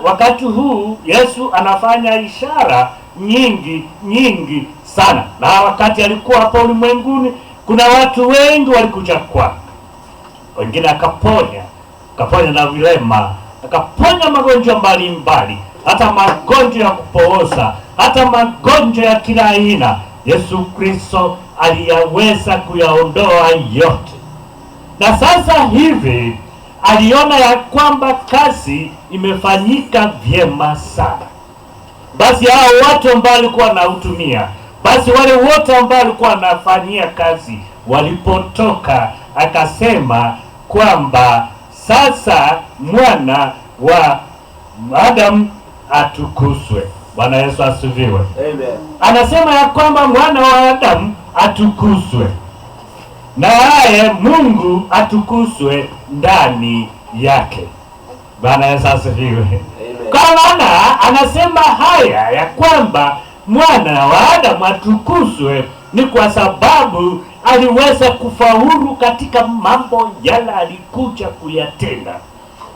Wakati huu Yesu anafanya ishara nyingi sana, na wakati alikuwa hapa ulimwenguni kuna watu wengi walikuja kwake. Wengine akaponya na vilema, akaponya magonjwa mbalimbali, hata magonjwa ya kupooza, hata magonjwa ya kila aina. Yesu Kristo aliyaweza kuyaondoa yote. Na sasa hivi aliona ya kwamba kazi imefanyika vyema sana. Basi hao watu ambao walikuwa wanautumia, basi wale wote ambao walikuwa wanafanyia kazi walipotoka, akasema kwamba sasa mwana wa Adamu atukuzwe. Bwana Yesu asifiwe. Amen. Anasema ya kwamba mwana wa Adamu atukuzwe, naye Mungu atukuzwe ndani yake. Bwana Yesu asifiwe. Kwa maana anasema haya ya kwamba mwana wa Adamu atukuzwe ni kwa sababu aliweza kufaulu katika mambo yale alikuja kuyatenda,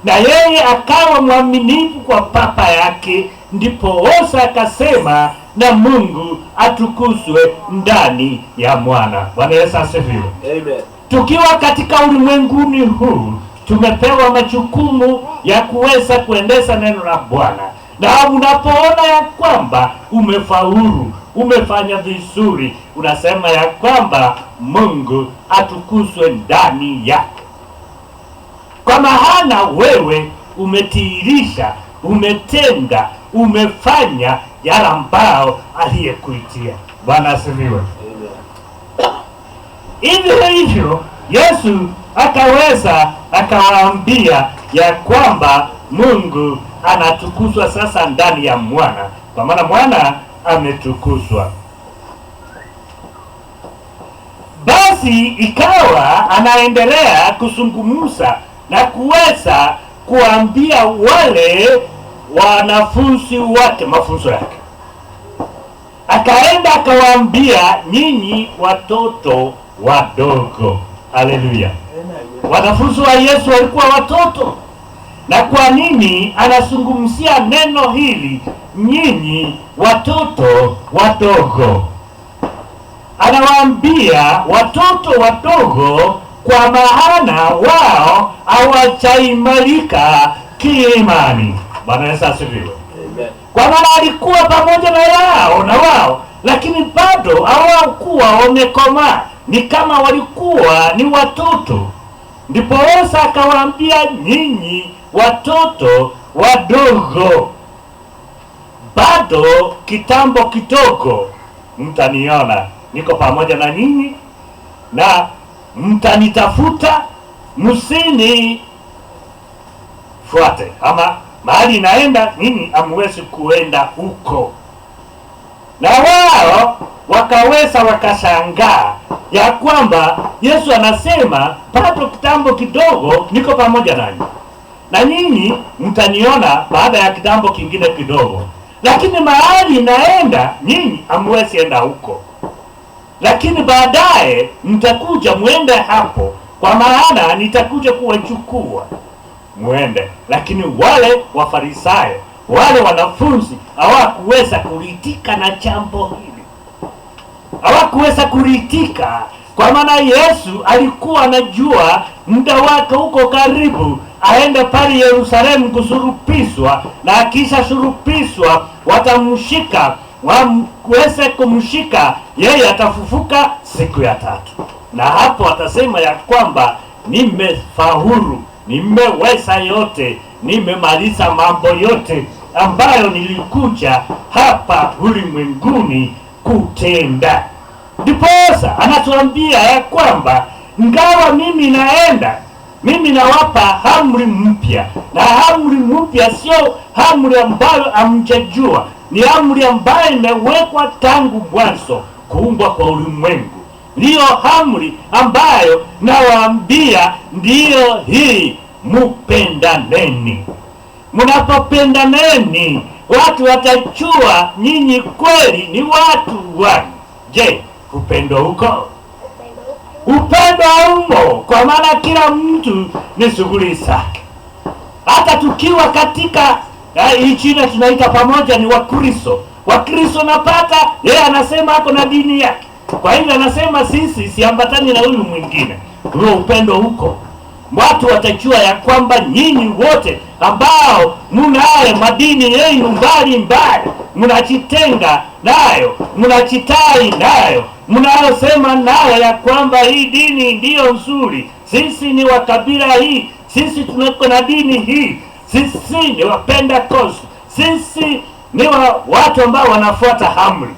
na yeye akawa mwaminifu kwa Baba yake, ndipo Osa akasema na Mungu atukuzwe ndani ya mwana. Bwana Yesu asifiwe. Amen. Tukiwa katika ulimwenguni huu tumepewa majukumu ya kuweza kuendesha neno la Bwana, na unapoona ya kwamba umefaulu, umefanya vizuri, unasema ya kwamba Mungu atukuzwe ndani yake, kwa maana wewe umetiirisha, umetenda, umefanya yale ambao aliyekuitia. Bwana asifiwe. Hivyo hivyo Yesu akaweza akawaambia ya kwamba Mungu anatukuzwa sasa ndani ya mwana, kwa maana mwana ametukuzwa. Basi ikawa anaendelea kuzungumza na kuweza kuambia wale wanafunzi wake mafunzo yake. Akaenda akawaambia, nyinyi watoto wadogo. Haleluya. Wanafunzi wa Yesu walikuwa watoto. Na kwa nini anazungumzia neno hili, nyinyi watoto wadogo? Anawaambia watoto wadogo kwa maana wao hawajaimarika kiimani. Bwana Yesu asifiwe. Kwa maana alikuwa pamoja na yao na wao, lakini bado hawakuwa wamekomaa, ni kama walikuwa ni watoto. Ndipo Osa akawaambia, nyinyi watoto wadogo, bado kitambo kidogo mtaniona niko pamoja na nyinyi na mtanitafuta, msini fuate, ama mahali naenda nyinyi hamwezi kuenda huko. Na wao wakaweza wakashangaa ya kwamba Yesu anasema bado kitambo kidogo niko pamoja nanyi, na nyinyi mtaniona baada ya kitambo kingine kidogo, lakini mahali naenda nyinyi hamwezi enda huko, lakini baadaye mtakuja muende hapo, kwa maana nitakuja kuwachukua muende. Lakini wale Wafarisayo, wale wanafunzi hawakuweza kuridhika na jambo hili, hawakuweza kuridhika, kwa maana Yesu alikuwa anajua muda wake uko karibu, aende pale Yerusalemu kusurupishwa, na akisha surupishwa watamshika, waweze kumshika yeye, atafufuka siku ya tatu, na hapo atasema ya kwamba nimefaulu, nimeweza yote, nimemaliza mambo yote ambayo nilikuja hapa ulimwenguni kutenda. Ndiposa anatuambia ya kwamba ngawa mimi naenda, mimi nawapa amri mpya, na amri mpya sio amri ambayo hamjajua, ni amri ambayo imewekwa tangu mwanzo kuumbwa kwa ulimwengu. Ndiyo amri ambayo nawaambia, ndiyo hii, mupendaneni. Mnapopendaneni, watu watajua nyinyi kweli ni watu wangu. Je, upendo huko? Upendo haumo, kwa maana kila mtu ni shughuli zake. Hata tukiwa katika hii China tunaita pamoja ni Wakristo. Wakristo napata yeye anasema hapo na dini yake. Kwa hivyo anasema sisi siambatani na huyu mwingine. Huo upendo huko. Watu watajua ya kwamba nyinyi wote ambao mnaye madini yenu mbali mbali, mnajitenga nayo, mnajitai nayo, mnayosema nayo ya kwamba hii dini ndiyo nzuri, sisi ni wa kabila hii, sisi tunako na dini hii, sisi ni wapenda kosi, sisi ni watu ambao wanafuata amri.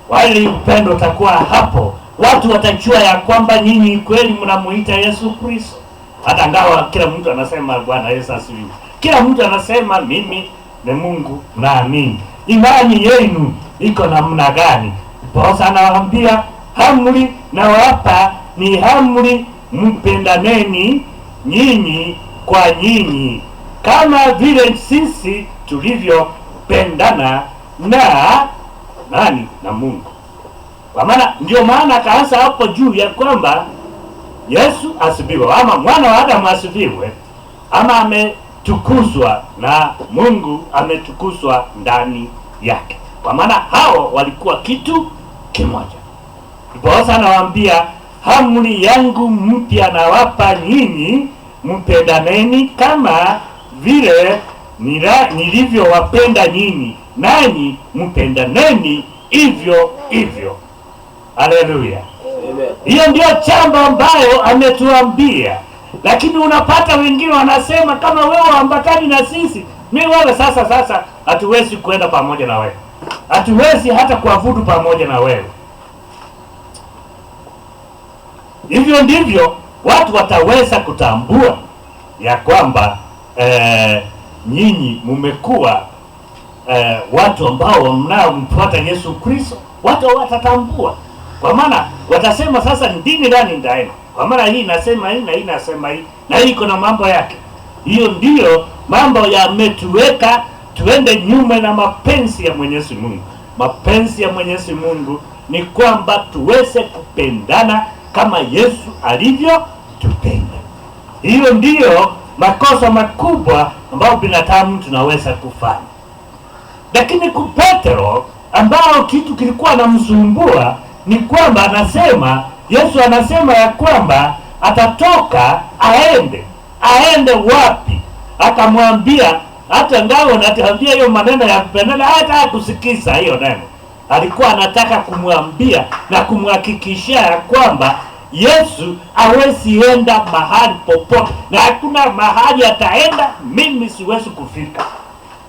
Wale upendo utakuwa hapo, watu watajua ya kwamba nyinyi kweli mnamuita Yesu Kristo. Hata ngawa kila mtu anasema Bwana Yesu asifiwe, kila mtu anasema mimi ni Mungu naamini, imani yenu iko namna gani? Paulo anawaambia amri na wapa ni amri, mpendaneni nyinyi kwa nyinyi kama vile sisi tulivyopendana na nani? Na Mungu. Kwa maana ndio maana akaanza hapo juu ya kwamba Yesu asifiwe, ama mwana wa Adamu asifiwe, ama ametukuzwa na Mungu, ametukuzwa ndani yake. Kwa maana hao walikuwa kitu kimoja. Ndipo anawaambia amri yangu mpya nawapa nyinyi, mpendaneni kama vile nilivyowapenda nyinyi, nanyi mpendaneni hivyo hivyo. Haleluya. Hiyo ndio jambo ambayo ametuambia. Lakini unapata wengine wanasema kama wewe ambatani na sisi, mimi wewe sasa hatuwezi kwenda pamoja na wewe, hatuwezi hata kuabudu pamoja na wewe. Hivyo ndivyo watu wataweza kutambua ya kwamba nyinyi mmekuwa watu ambao mnaomfuata Yesu Kristo. Watu watatambua, kwa maana watasema sasa dini gani ndaenda, kwa maana hii inasema hii na hii inasema hii na hii iko na mambo yake. Hiyo ndiyo mambo yametuweka tuende nyume na mapenzi ya Mwenyezi Mungu. Mapenzi ya Mwenyezi Mungu ni kwamba tuweze kupendana kama Yesu alivyotupenda. Hiyo ndiyo makosa makubwa ambayo binadamu tunaweza kufanya. Lakini kwa Petro ambao kitu kilikuwa namsumbua ni kwamba anasema, Yesu anasema ya kwamba atatoka aende wapi? Akamwambia, hata ngao natambia hiyo maneno ya kupendana, hata kusikiza hiyo neno. Alikuwa anataka kumwambia na kumhakikishia ya kwamba Yesu hawezi enda mahali popote, na hakuna mahali ataenda mimi siwezi kufika.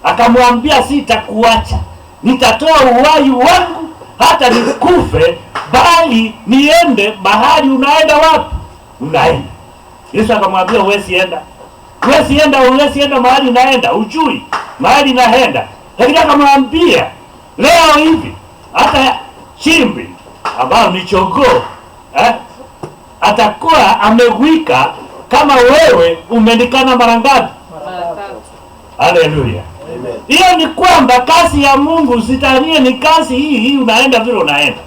Akamwambia, sitakuacha, nitatoa uhai wangu hata nikufe, bali niende mahali unaenda. Wapi unaenda? Yesu akamwambia, huwezi enda mahali unaenda, ujui mahali naenda. Lakini akamwambia, leo hivi hata chimbi ambao ni chogoo atakuwa amewika kama wewe umenikana mara ngapi? Mara 3. Haleluya. Hiyo ni kwamba kazi ya Mungu sitanie ni kazi hii unaenda vile unaenda.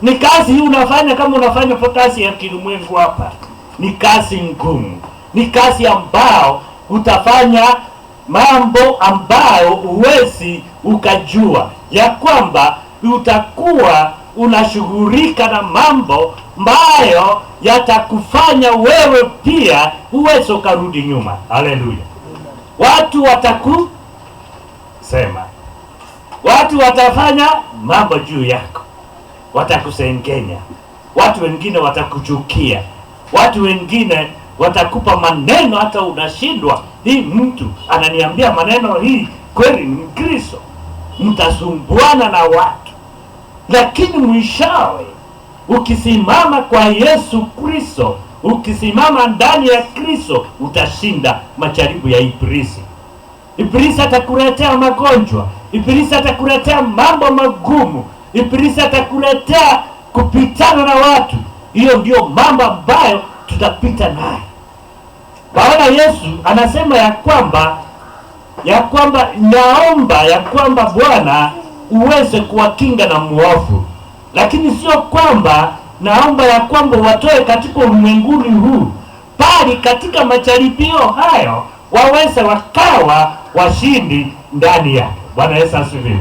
Ni kazi hii unafanya kama unafanya kazi ya kilimwengu hapa. Ni kazi ngumu. Ni kazi ambao utafanya mambo ambayo uwezi ukajua ya kwamba utakuwa unashughulika na mambo ambayo yatakufanya wewe pia uweze ukarudi nyuma. Haleluya. Watu watakusema, watu watafanya mambo juu yako, watakusengenya, watu wengine watakuchukia, watu wengine watakupa maneno hata unashindwa, hii mtu ananiambia maneno hii kweli ni Kristo? Mtasumbuana na watu. Lakini mwishowe ukisimama kwa Yesu Kristo, ukisimama ndani ya Kristo, utashinda majaribu ya Ibilisi. Ibilisi atakuletea magonjwa, Ibilisi atakuletea mambo magumu, Ibilisi atakuletea kupitana na watu. Hiyo ndio mambo ambayo tutapita naye. Bwana Yesu anasema ya kwamba naomba ya kwamba Bwana uweze kuwakinga na muovu. Lakini sio kwamba naomba ya kwamba watoe katika ulimwenguni huu, bali katika majaribio hayo waweze wakawa washindi ndani yake. Bwana Yesu asifiwe.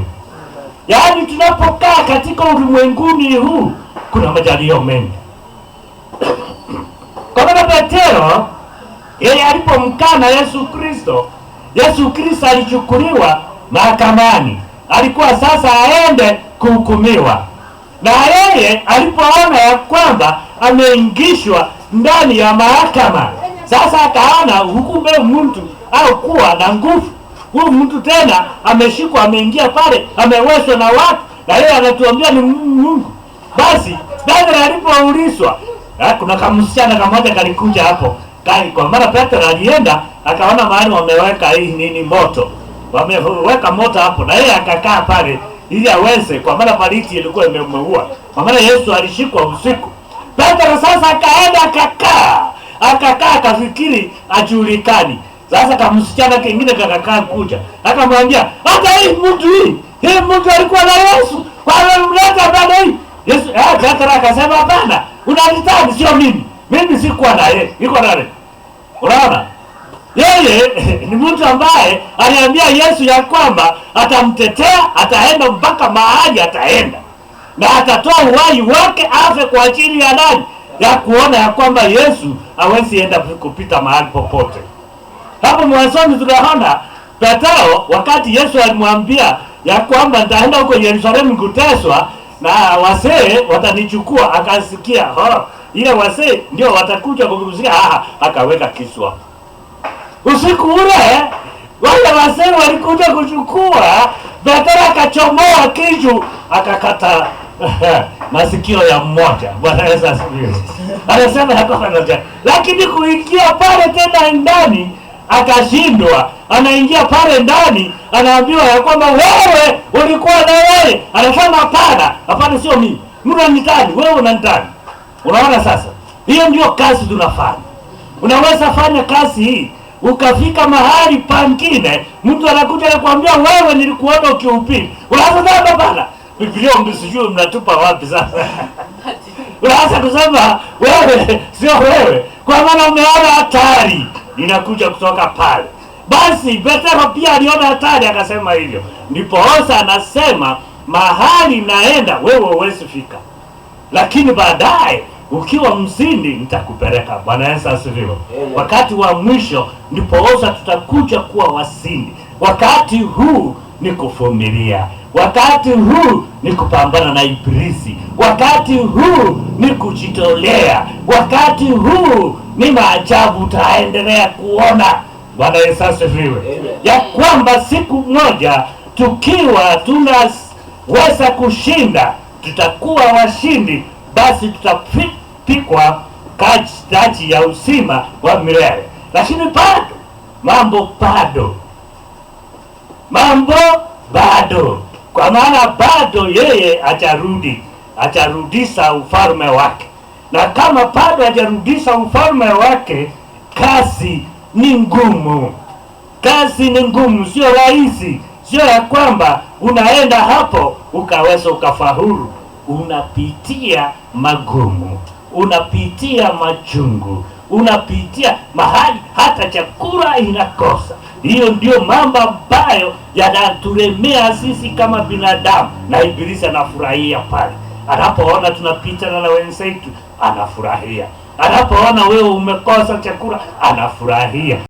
Yaani tunapokaa katika ulimwenguni huu kuna majalio mengi. Kwa maana Petero yeye alipomkana Yesu Kristo alichukuliwa mahakamani. Alikuwa sasa aende kuhukumiwa. Na yeye alipoona ya kwamba ameingishwa ndani ya mahakama, sasa akaona hukume mtu au kuwa na nguvu. Huyu mtu tena ameshikwa, ameingia pale, ameweshwa na watu, na yeye anatuambia ni Mungu. Basi Petro alipoulizwa, kuna kamsichana kamoja kalikuja hapo. Kwa maana Petro alienda akaona mahali wameweka hii moto. Wameweka moto hapo, na yeye akakaa pale ili aweze, kwa maana paliti ilikuwa imemuua. Kwa maana Yesu alishikwa usiku. Petro sasa akaenda akakaa akafikiri ajulikani. Sasa kamsichana kingine kakakaa kuja. Akamwambia, "Hata hii mtu alikuwa na Yesu. Kwa mleta bado hii." Yesu Petro akasema, "Hapana, unanitani sio mimi. Mimi sikuwa na yeye. Niko na yeye." Unaona? Yeye ni mtu ambaye aliambia Yesu ya kwamba atamtetea, ataenda mpaka mahali ataenda. Na atatoa uhai wake afe kwa ajili ya nani? Ya kuona ya kwamba Yesu hawezi enda kupita mahali popote. Hapo mwanzoni tunaona Petro wakati Yesu alimwambia ya kwamba nitaenda huko Yerusalemu kuteswa na wasee watanichukua, akasikia ile wasee ndio watakuja kumzika, akaweka kiswa. Usiku ule wale wasee walikuja kuchukua Petro, akachomoa kisu akakata masikio ya mmoja. Bwana Yesu asifiwe. Anasema hakuwa anaja, lakini kuingia pale tena ndani akashindwa. Anaingia pale ndani, anaambiwa ya kwamba wewe ulikuwa na yeye. Anasema hapana, sio mimi. Unanitani, wewe unanitani. Unaona sasa? Hiyo ndio kazi tunafanya. Unaweza fanya kazi hii ukafika mahali pangine, mtu anakuja na kuambia wewe nilikuona ukihubiri. Unaanza bana, Biblia msijui mnatupa wapi sasa? Unaanza kusema wewe sio wewe, kwa maana umeona hatari inakuja kutoka pale. Basi Petro pia aliona hatari akasema hivyo. Ndipo Hosa anasema mahali naenda wewe huwezi fika, lakini baadaye ukiwa mzindi nitakupeleka. Bwana Yesu asifiwe. Wakati wa mwisho ndipo Hosa tutakuja kuwa wasindi. Wakati huu ni kuvumilia. Wakati huu ni kupambana na Ibilisi. Wakati huu ni kujitolea. Wakati huu ni maajabu utaendelea kuona. Bwana Yesu asifiwe. Ya kwamba siku moja tukiwa tunaweza kushinda, tutakuwa washindi, basi tutapikwa taji ya uzima wa milele. Lakini mambo bado, kwa maana bado yeye atarudisha ufalme wake. Na kama bado hajarudisha ufalme wake, kazi ni ngumu. Sio rahisi. Sio ya kwamba unaenda hapo ukaweza ukafaulu. Unapitia magumu, unapitia machungu, unapitia mahali hata chakula inakosa. Hiyo ndio mambo ambayo yanatulemea sisi kama binadamu, na Ibilisi anafurahia pale. Anapoona tunapita na wenzetu anafurahia. Anapoona wewe umekosa chakula anafurahia.